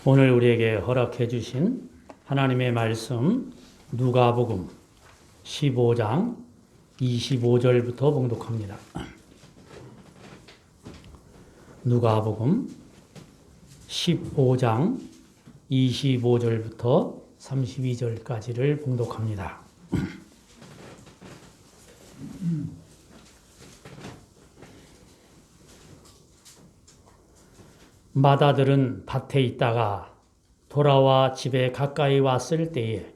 오늘 우리에게 허락해 주신 하나님의 말씀 누가복음 15장 25절부터 봉독합니다. 누가복음 15장 25절부터 32절까지를 봉독합니다. 마다들은 밭에 있다가 돌아와 집에 가까이 왔을 때에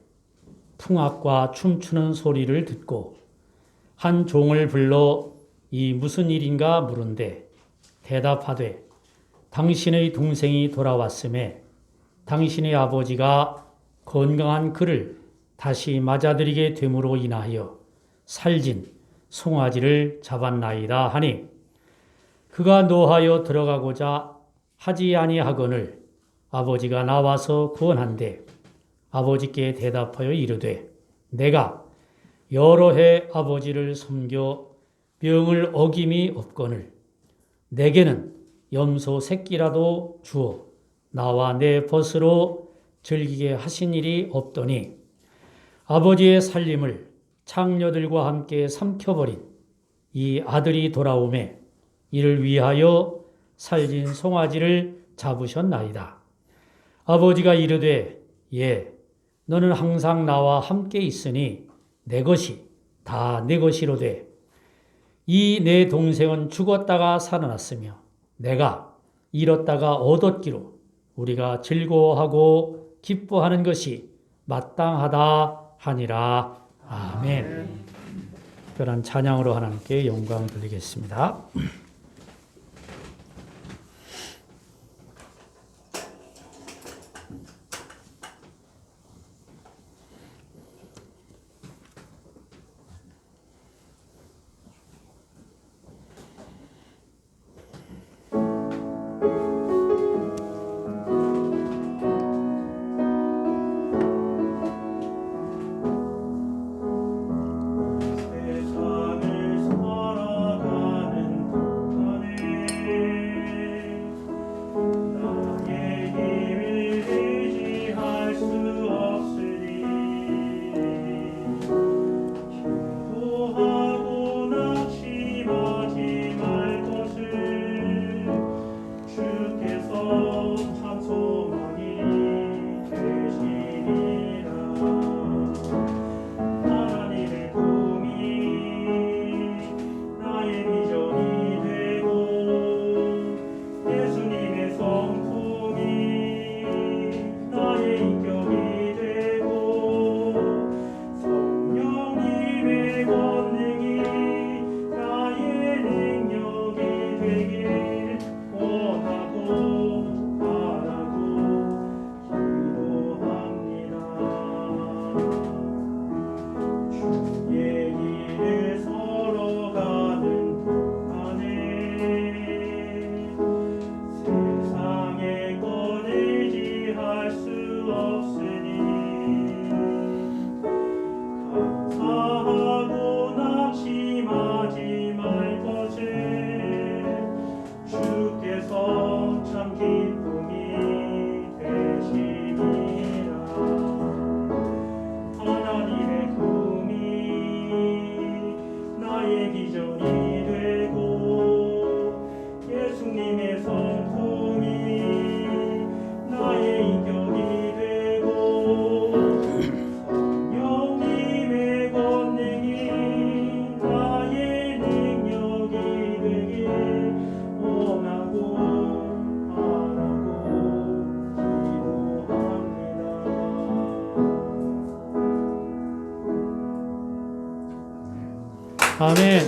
풍악과 춤추는 소리를 듣고 한 종을 불러 이 무슨 일인가 물은데 대답하되 당신의 동생이 돌아왔음에 당신의 아버지가 건강한 그를 다시 맞아들이게 됨으로 인하여 살진 송아지를 잡았나이다 하니 그가 노하여 들어가고자 하지 아니하거늘 아버지가 나와서 구원한대 아버지께 대답하여 이르되 내가 여러 해 아버지를 섬겨 명을 어김이 없거늘 내게는 염소 새끼라도 주어 나와 내 벗으로 즐기게 하신 일이 없더니 아버지의 살림을 창녀들과 함께 삼켜버린 이 아들이 돌아오매 이를 위하여 살진 송아지를 잡으셨나이다. 아버지가 이르되 예, 너는 항상 나와 함께 있으니 내 것이 다 내 것이로되 이 내 동생은 죽었다가 살아났으며 내가 잃었다가 얻었기로 우리가 즐거워하고 기뻐하는 것이 마땅하다 하니라. 아멘. 특별한 찬양으로 하나님께 영광 돌리겠습니다. 아멘.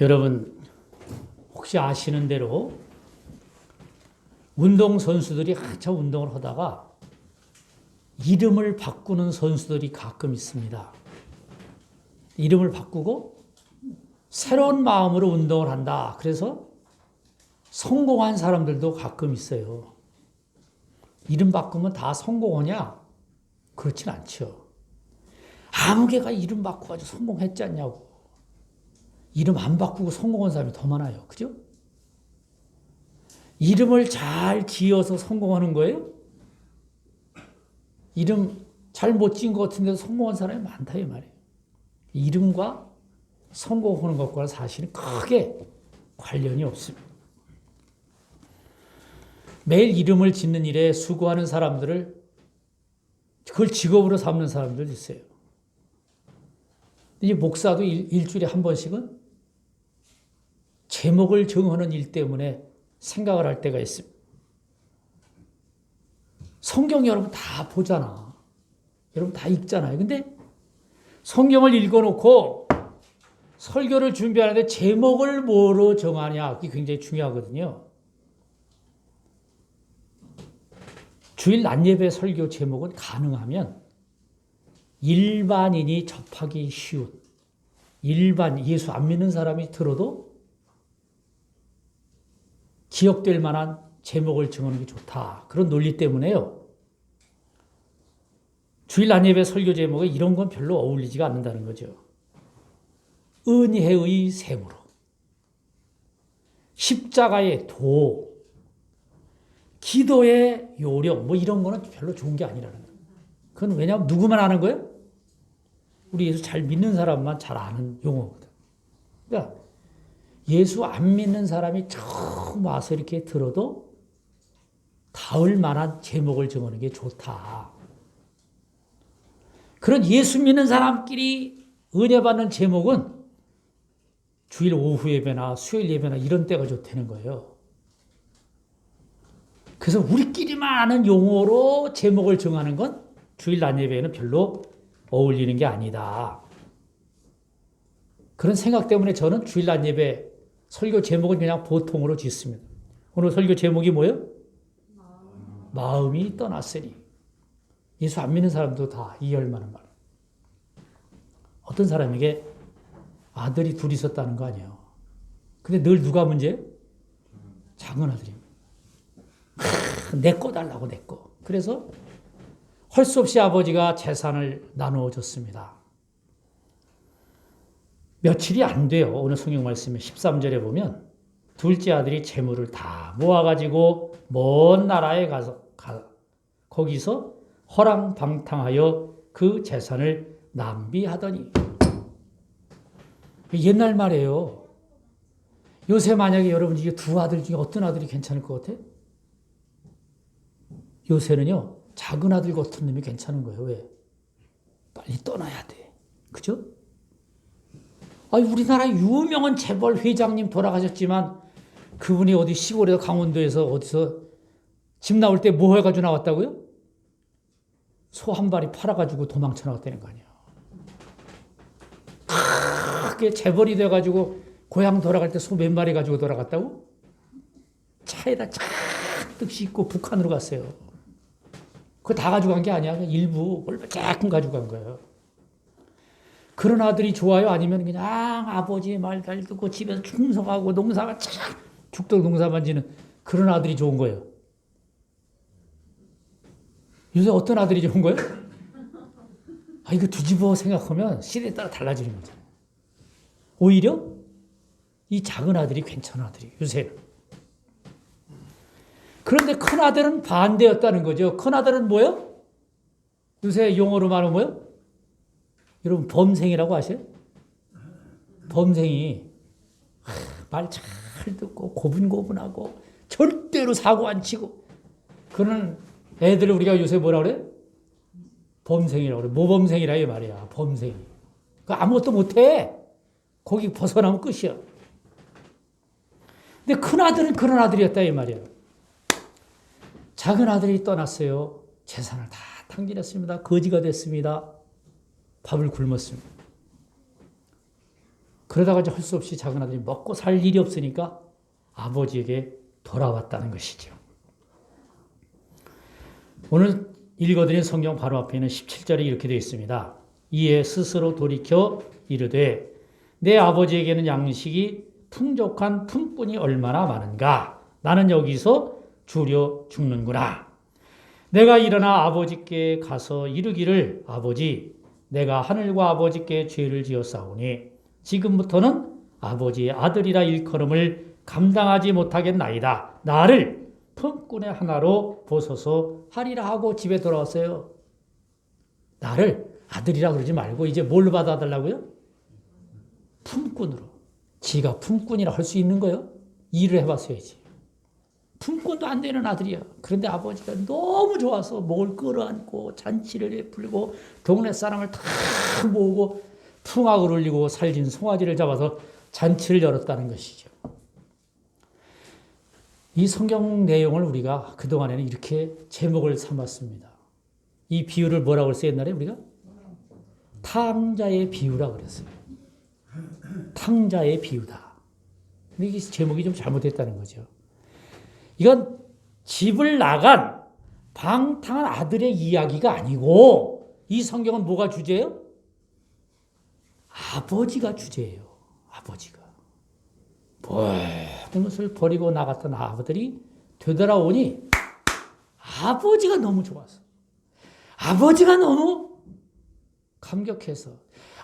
여러분 혹시 아시는 대로 운동선수들이 한참 운동을 하다가 이름을 바꾸는 선수들이 가끔 있습니다. 이름을 바꾸고 새로운 마음으로 운동을 한다. 그래서 성공한 사람들도 가끔 있어요. 이름 바꾸면 다 성공하냐? 그렇진 않죠. 아무 개가 이름 바꿔가지고 성공했지 않냐고. 이름 안 바꾸고 성공한 사람이 더 많아요. 그죠? 이름을 잘 지어서 성공하는 거예요? 이름 잘 못 지은 것 같은데도 성공한 사람이 많다 이 말이에요. 이름과 성공하는 것과는 사실은 크게 관련이 없습니다. 매일 이름을 짓는 일에 수고하는 사람들을 그걸 직업으로 삼는 사람들도 있어요. 이 목사도 일주일에 한 번씩은 제목을 정하는 일 때문에 생각을 할 때가 있습니다. 성경 여러분 다 보잖아. 여러분 다 읽잖아요. 근데 성경을 읽어놓고 설교를 준비하는데 제목을 뭐로 정하냐, 그게 굉장히 중요하거든요. 주일 낮예배 설교 제목은 가능하면 일반인이 접하기 쉬운, 예수 안 믿는 사람이 들어도 기억될 만한 제목을 정하는 게 좋다. 그런 논리 때문에요. 주일 낮예배 설교 제목에 이런 건 별로 어울리지가 않는다는 거죠. 은혜의 샘으로, 십자가의 도, 기도의 요령, 뭐 이런 거는 별로 좋은 게 아니라는 거예요. 그건 왜냐하면 누구만 아는 거예요? 우리 예수 잘 믿는 사람만 잘 아는 용어거든. 그러니까 예수 안 믿는 사람이 처음 와서 이렇게 들어도 닿을 만한 제목을 정하는 게 좋다. 그런 예수 믿는 사람끼리 은혜 받는 제목은 주일 오후 예배나 수요일 예배나 이런 때가 좋다는 거예요. 그래서 우리끼리만 아는 용어로 제목을 정하는 건 주일 낮 예배에는 별로 어울리는 게 아니다. 그런 생각 때문에 저는 주일 낮 예배 설교 제목은 그냥 보통으로 짓습니다. 오늘 설교 제목이 뭐예요? 마음이 떠났으니. 예수 안 믿는 사람도 다 이해할 만한 말. 어떤 사람에게 아들이 둘이 있었다는 거 아니에요. 근데 늘 누가 문제예요? 작은 아들입니다. 내 거 달라고 내 거. 그래서 할 수 없이 아버지가 재산을 나누어 줬습니다. 며칠이 안 돼요. 오늘 성경 말씀에 13절에 보면 둘째 아들이 재물을 다 모아가지고 먼 나라에 가서 거기서 허랑방탕하여 그 재산을 낭비하더니. 옛날 말이에요. 요새 만약에 여러분 이게 두 아들 중에 어떤 아들이 괜찮을 것 같아? 요새는요, 작은 아들 같은 놈이 괜찮은 거예요. 왜? 빨리 떠나야 돼. 그죠? 우리나라 유명한 재벌 회장님 돌아가셨지만 그분이 어디 시골에서 강원도에서 어디서 집 나올 때 뭐 해가지고 나왔다고요? 소 한 마리 팔아가지고 도망쳐 나왔다는 거 아니야. 크게 재벌이 돼가지고 고향 돌아갈 때 소 몇 마리 가지고 돌아갔다고? 차에다 잔뜩 싣고 북한으로 갔어요. 그거 다 가져간 게 아니야. 일부 얼마 조금 가지고 간 거예요. 그런 아들이 좋아요? 아니면 그냥 아버지의 말 잘 듣고 집에서 충성하고 농사가 죽도록 농사만 지는 그런 아들이 좋은 거예요? 요새 어떤 아들이 좋은 거예요? 이거 뒤집어 생각하면 시대에 따라 달라지는 거잖아요. 오히려 이 작은 아들이 괜찮은 아들이 요새는. 그런데 큰 아들은 반대였다는 거죠. 큰 아들은 뭐예요? 요새 용어로 말하면 뭐예요? 여러분 범생이라고 아세요? 범생이 말 잘 듣고 고분고분하고 절대로 사고 안 치고 그런 애들을 우리가 요새 뭐라 그래? 범생이라고 그래. 모범생이라 이 말이야. 범생이. 아무것도 못해. 거기 벗어나면 끝이야. 근데 큰 아들은 그런 아들이었다 이 말이야. 작은 아들이 떠났어요. 재산을 다 탕진했습니다. 거지가 됐습니다. 밥을 굶었습니다. 그러다가 이제 할 수 없이 작은 아들이 먹고 살 일이 없으니까 아버지에게 돌아왔다는 것이죠. 오늘 읽어드린 성경 바로 앞에 있는 17절에 이렇게 되어 있습니다. 이에 스스로 돌이켜 이르되 내 아버지에게는 양식이 풍족한 품꾼이 얼마나 많은가. 나는 여기서 주려 죽는구나. 내가 일어나 아버지께 가서 이르기를 아버지 내가 하늘과 아버지께 죄를 지었사오니 지금부터는 아버지의 아들이라 일컬음을 감당하지 못하겠나이다. 나를 품꾼의 하나로 보소서 하리라 하고 집에 돌아왔어요. 나를 아들이라 그러지 말고 이제 뭘로 받아달라고요? 품꾼으로. 지가 품꾼이라 할 수 있는 거요? 일을 해봤어야지. 품꾼도 안 되는 아들이야. 그런데 아버지가 너무 좋아서 목을 끌어안고 잔치를 베풀고 동네 사람을 다 모으고 풍악을 울리고 살진 송아지를 잡아서 잔치를 열었다는 것이죠. 이 성경 내용을 우리가 그동안에는 이렇게 제목을 삼았습니다. 이 비유를 뭐라고 했어요? 옛날에 우리가? 탕자의 비유라고 그랬어요. 탕자의 비유다. 근데 이 제목이 좀 잘못됐다는 거죠. 이건 집을 나간 방탕한 아들의 이야기가 아니고 이 성경은 뭐가 주제예요? 아버지가 주제예요. 아버지가. 모든 것을 버리고 나갔던 아버들이 되돌아오니 아버지가 너무 좋아서 아버지가 너무 감격해서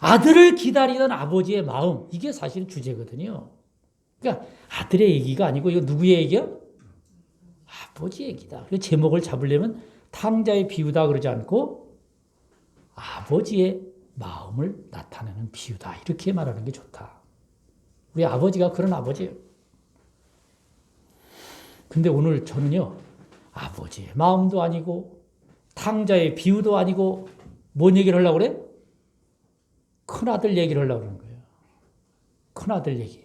아들을 기다리던 아버지의 마음 이게 사실 주제거든요. 그러니까 아들의 얘기가 아니고 이거 누구의 얘기야? 아버지 얘기다. 그 제목을 잡으려면 탕자의 비유다 그러지 않고 아버지의 마음을 나타내는 비유다. 이렇게 말하는 게 좋다. 우리 아버지가 그런 아버지예요. 근데 오늘 저는요. 아버지의 마음도 아니고 탕자의 비유도 아니고 뭔 얘기를 하려고 그래? 큰아들 얘기를 하려고 그러는 거예요. 큰아들 얘기.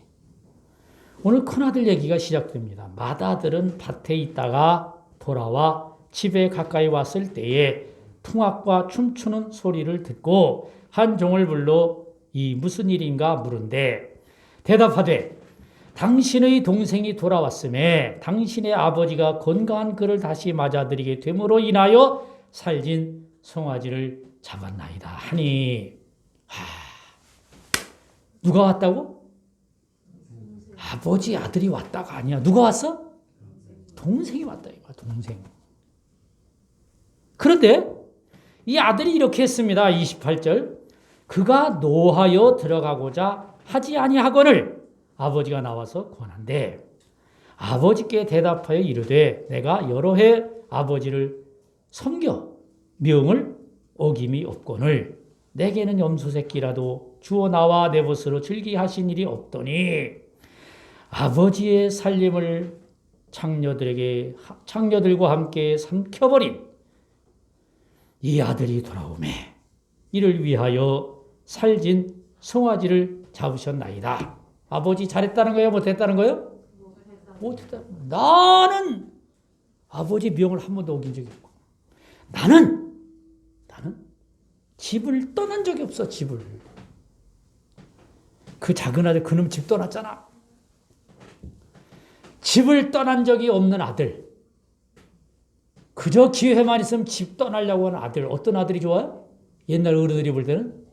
오늘 큰아들 얘기가 시작됩니다. 맏아들은 밭에 있다가 돌아와 집에 가까이 왔을 때에 풍악과 춤추는 소리를 듣고 한 종을 불러 이 무슨 일인가 물은데 대답하되 당신의 동생이 돌아왔음에 당신의 아버지가 건강한 그를 다시 맞아들이게 됨으로 인하여 살진 송아지를 잡았나이다 하니 누가 왔다고? 아버지 아들이 왔다가 아니야. 누가 왔어? 동생이 왔다 이거야. 동생. 그런데 이 아들이 이렇게 했습니다. 28절. 그가 노하여 들어가고자 하지 아니하거늘 아버지가 나와서 권한대. 아버지께 대답하여 이르되 내가 여러 해 아버지를 섬겨 명을 어김이 없거늘 내게는 염소 새끼라도 주어 나와 내 벗으로 즐기 하신 일이 없더니 아버지의 살림을 창녀들과 함께 삼켜버린 이 아들이 돌아오매 이를 위하여 살진 송아지를 잡으셨나이다. 아버지 잘했다는 거예요? 못했다는 거예요? 못했다는 거예요. 나는 아버지 명을 한 번도 어긴 적이 없고 나는 집을 떠난 적이 없어. 집을. 그 작은 아들 그놈 집 떠났잖아. 집을 떠난 적이 없는 아들. 그저 기회만 있으면 집 떠나려고 하는 아들. 어떤 아들이 좋아요? 옛날 어른들이 볼 때는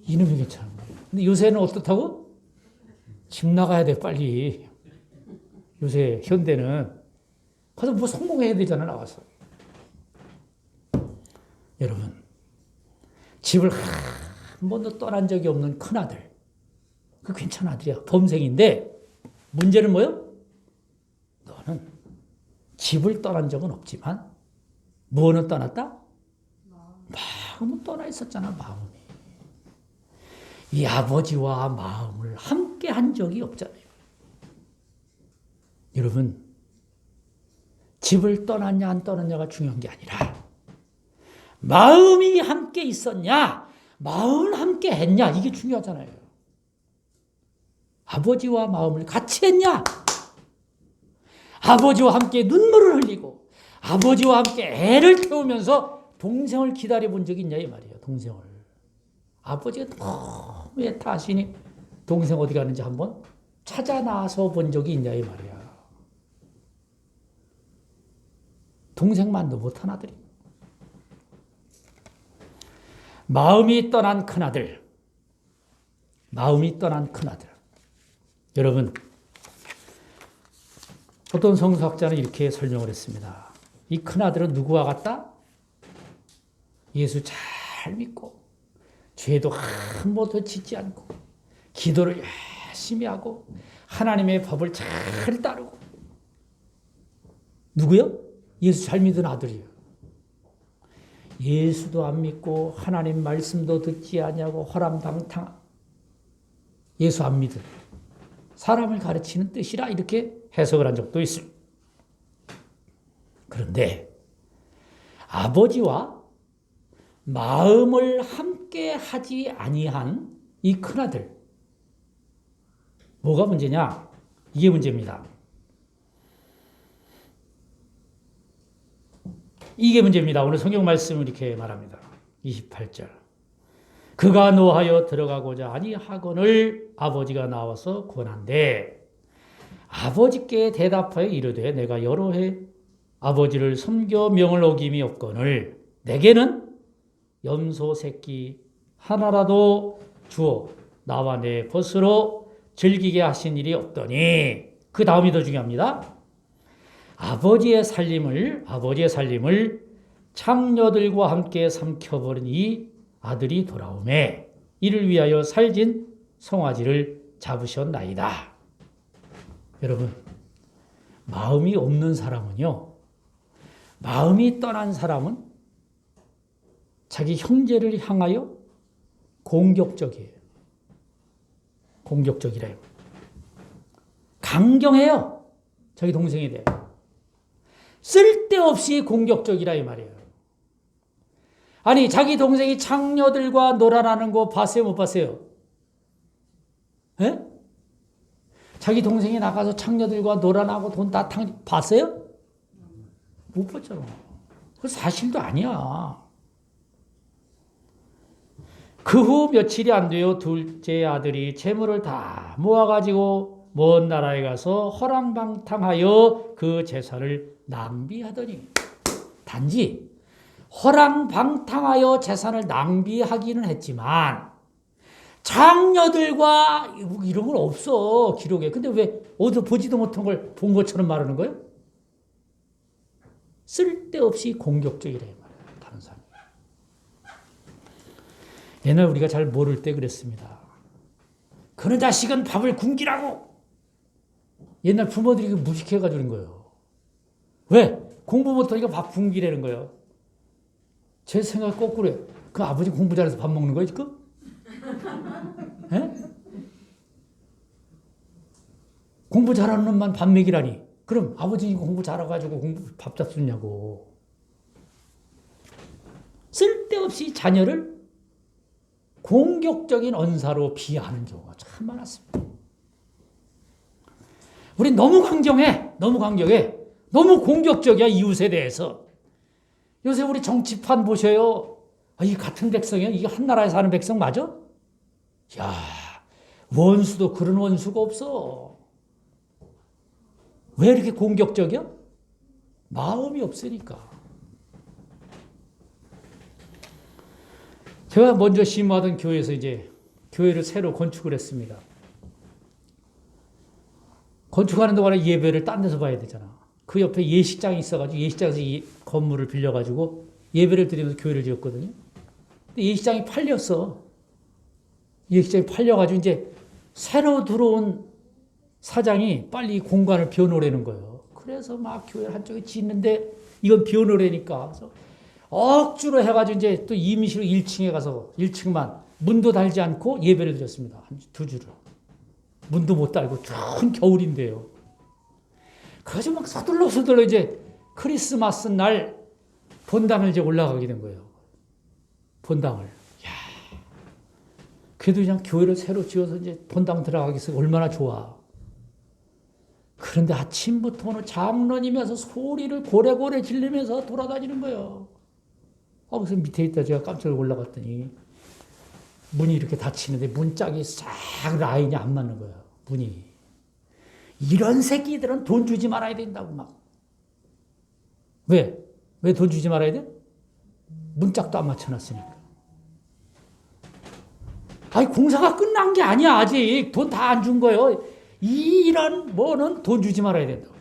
이놈이 괜찮은 거예요. 근데 요새는 어떻다고? 집 나가야 돼 빨리. 요새 현대는 가서 뭐 성공해야 되잖아 나와서. 여러분 집을 한 번도 떠난 적이 없는 큰아들. 그 괜찮은 아들이야. 범생인데 문제는 뭐예요? 너는 집을 떠난 적은 없지만 뭐는 떠났다? 마음은 떠나 있었잖아. 마음이. 이 아버지와 마음을 함께 한 적이 없잖아요. 여러분 집을 떠났냐 안 떠났냐가 중요한 게 아니라 마음이 함께 있었냐 마음을 함께 했냐 이게 중요하잖아요. 아버지와 마음을 같이 했냐 아버지와 함께 눈물을 흘리고 아버지와 함께 애를 태우면서 동생을 기다려본 적이 있냐 이 말이에요. 동생을. 아버지가 너무 애타하시니 동생 어디 가는지 한번 찾아 나서 본 적이 있냐 이 말이야. 동생만도 못한 아들이. 마음이 떠난 큰아들. 마음이 떠난 큰아들. 여러분 어떤 성서학자는 이렇게 설명을 했습니다. 이 큰아들은 누구와 같다? 예수 잘 믿고 죄도 한 번도 짓지 않고 기도를 열심히 하고 하나님의 법을 잘 따르고. 누구요? 예수 잘 믿은 아들이요. 예수도 안 믿고 하나님 말씀도 듣지 아니하고 허랑방탕. 예수 안 믿은 사람을 가르치는 뜻이라 이렇게 해석을 한 적도 있습니다. 그런데 아버지와 마음을 함께 하지 아니한 이 큰아들, 뭐가 문제냐? 이게 문제입니다. 이게 문제입니다. 오늘 성경 말씀을 이렇게 말합니다. 28절. 그가 노하여 들어가고자 아니하거늘 아버지가 나와서 권한대 아버지께 대답하여 이르되 내가 여러 해 아버지를 섬겨 명을 어김이 없거늘 내게는 염소 새끼 하나라도 주어 나와 내 벗으로 즐기게 하신 일이 없더니 그 다음이 더 중요합니다. 아버지의 살림을 창녀들과 함께 삼켜버린 이 아들이 돌아오매 이를 위하여 살진 송아지를 잡으셨나이다. 여러분, 마음이 없는 사람은요, 마음이 떠난 사람은 자기 형제를 향하여 공격적이에요. 공격적이래요. 강경해요. 자기 동생에 대해. 쓸데없이 공격적이라 이 말이에요. 아니, 자기 동생이 창녀들과 놀아나는 거 봤어요, 못 봤어요? 에? 자기 동생이 나가서 창녀들과 놀아나고 돈 다 봤어요? 못 봤잖아. 그 사실도 아니야. 그 후 며칠이 안 되어 둘째 아들이 재물을 다 모아가지고 먼 나라에 가서 허랑방탕하여 그 재산을 낭비하더니, 단지 허랑방탕하여 재산을 낭비하기는 했지만 장녀들과 이런 건 없어, 기록에. 근데 왜 어디서 보지도 못한 걸 본 것처럼 말하는 거예요? 쓸데없이 공격적이래 말이에요, 다른 사람. 옛날 우리가 잘 모를 때 그랬습니다. 그런 자식은 밥을 굶기라고. 옛날 부모들이 무식해가지고 그런 거예요. 왜? 공부 못하니까 밥 굶기라는 거예요. 제 생각 거꾸로요. 그 아버지 공부 잘해서 밥 먹는 거예요, 지금? 에? 공부 잘하는 놈만 밥 먹이라니. 그럼 아버지 공부 잘해가지고 밥 잡수냐고. 쓸데없이 자녀를 공격적인 언사로 비하하는 경우가 참 많았습니다. 우리 너무 강경해. 너무 공격적이야, 이웃에 대해서. 요새 우리 정치판 보셔요. 이 같은 백성이야? 이게 한 나라에 사는 백성 맞아? 야, 원수도 그런 원수가 없어. 왜 이렇게 공격적이야? 마음이 없으니까. 제가 먼저 심호하던 교회에서 이제 교회를 새로 건축을 했습니다. 건축하는 동안에 예배를 딴 데서 봐야 되잖아. 그 옆에 예식장이 있어가지고 예식장에서 이 건물을 빌려가지고 예배를 드리면서 교회를 지었거든요. 근데 예식장이 팔렸어. 예식장이 팔려가지고 이제 새로 들어온 사장이 빨리 공간을 비워놓으라는 거예요. 그래서 막 교회를 한쪽에 짓는데 이건 비워놓으라니까. 그래서 억지로 해가지고 이제 또 임시로 1층에 가서 1층만 문도 달지 않고 예배를 드렸습니다. 한 두 주를. 문도 못 달고 추운 겨울인데요. 그래가지고 막 서둘러 이제 크리스마스 날 본당을 이제 올라가게 된 거예요. 본당을. 야, 그래도 그냥 교회를 새로 지어서 이제 본당 들어가기 위해서 얼마나 좋아. 그런데 아침부터 오늘 장로님이어서 소리를 고래고래 지르면서 돌아다니는 거예요. 그래서 밑에 있다 제가 깜짝 올라갔더니 문이 이렇게 닫히는데 문짝이 싹 라인이 안 맞는 거예요. 문이. 이런 새끼들은 돈 주지 말아야 된다고 막. 왜? 왜 돈 주지 말아야 돼? 문짝도 안 맞춰놨으니까. 아니, 공사가 끝난 게 아니야, 아직. 돈 다 안 준 거예요. 이런 뭐는 돈 주지 말아야 된다고.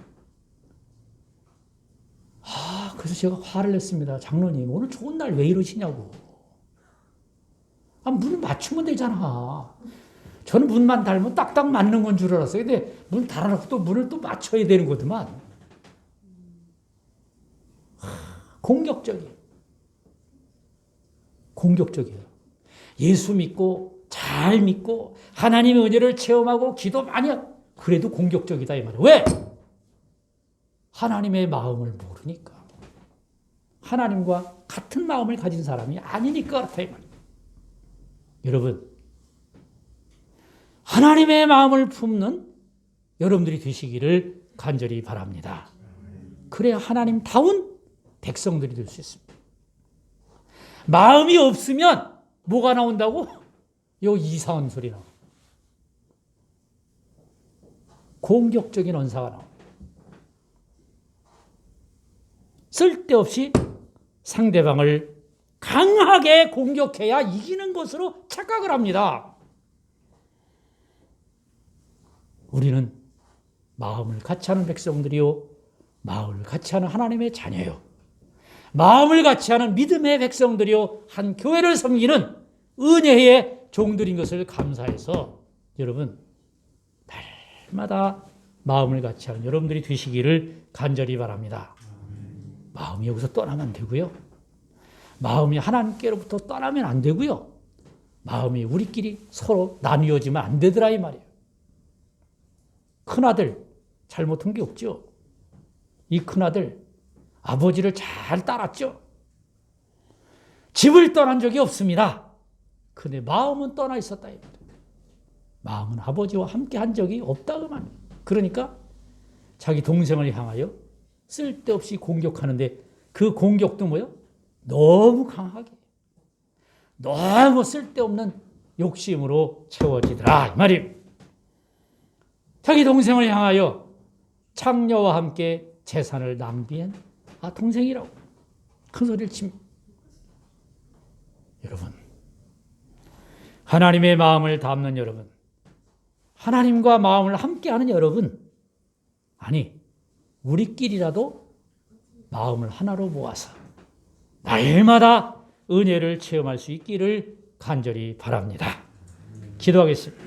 그래서 제가 화를 냈습니다. 장로님, 오늘 좋은 날 왜 이러시냐고. 문을 맞추면 되잖아. 저는 문만 달면 딱딱 맞는 건 줄 알았어요. 근데 문 달아놓고 또 문을 또 맞춰야 되는 거더만. 공격적이에요. 공격적이에요. 예수 믿고 잘 믿고 하나님의 은혜를 체험하고 기도 많이 하고 그래도 공격적이다 이 말이에요. 왜? 하나님의 마음을 모르니까. 하나님과 같은 마음을 가진 사람이 아니니까 그렇다 이 말이에요. 여러분, 하나님의 마음을 품는 여러분들이 되시기를 간절히 바랍니다. 그래야 하나님다운 백성들이 될 수 있습니다. 마음이 없으면 뭐가 나온다고? 요 이상한 소리 나와. 공격적인 언사가 나와. 쓸데없이 상대방을 강하게 공격해야 이기는 것으로 착각을 합니다. 우리는 마음을 같이 하는 백성들이요, 마음을 같이 하는 하나님의 자녀요, 마음을 같이 하는 믿음의 백성들이요, 한 교회를 섬기는 은혜의 종들인 것을 감사해서 여러분 날마다 마음을 같이 하는 여러분들이 되시기를 간절히 바랍니다. 마음이 여기서 떠나면 안 되고요. 마음이 하나님께로부터 떠나면 안 되고요. 마음이 우리끼리 서로 나뉘어지면 안 되더라 이 말이에요. 큰아들 잘못한 게 없죠. 이 큰아들 아버지를 잘 따랐죠. 집을 떠난 적이 없습니다. 근데 마음은 떠나 있었다. 마음은 아버지와 함께 한 적이 없다 그 말이에요. 그러니까 자기 동생을 향하여 쓸데없이 공격하는데 그 공격도 뭐요? 너무 강하게, 너무 쓸데없는 욕심으로 채워지더라 이 말이에요. 자기 동생을 향하여 창녀와 함께 재산을 낭비한 동생이라고 큰 소리를 칩니다. 여러분, 하나님의 마음을 담는 여러분, 하나님과 마음을 함께하는 여러분, 아니 우리끼리라도 마음을 하나로 모아서 날마다 은혜를 체험할 수 있기를 간절히 바랍니다. 기도하겠습니다.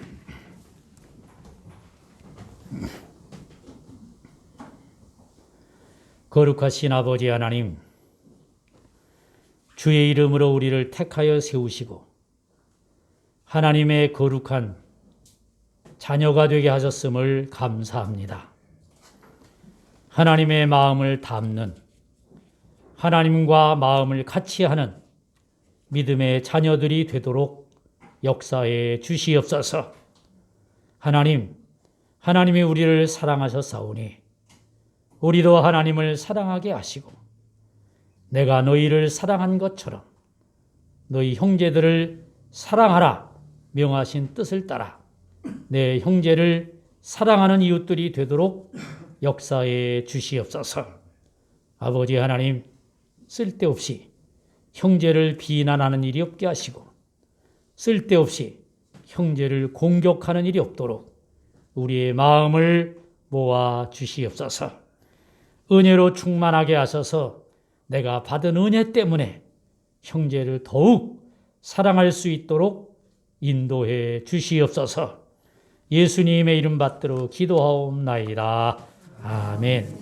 거룩하신 아버지 하나님, 주의 이름으로 우리를 택하여 세우시고 하나님의 거룩한 자녀가 되게 하셨음을 감사합니다. 하나님의 마음을 담는, 하나님과 마음을 같이 하는 믿음의 자녀들이 되도록 역사해 주시옵소서. 하나님이 우리를 사랑하셨사오니 우리도 하나님을 사랑하게 하시고 내가 너희를 사랑한 것처럼 너희 형제들을 사랑하라 명하신 뜻을 따라 내 형제를 사랑하는 이웃들이 되도록 역사해 주시옵소서. 아버지 하나님, 쓸데없이 형제를 비난하는 일이 없게 하시고 쓸데없이 형제를 공격하는 일이 없도록 우리의 마음을 모아 주시옵소서. 은혜로 충만하게 하셔서 내가 받은 은혜 때문에 형제를 더욱 사랑할 수 있도록 인도해 주시옵소서. 예수님의 이름 받들어 기도하옵나이다. 아멘.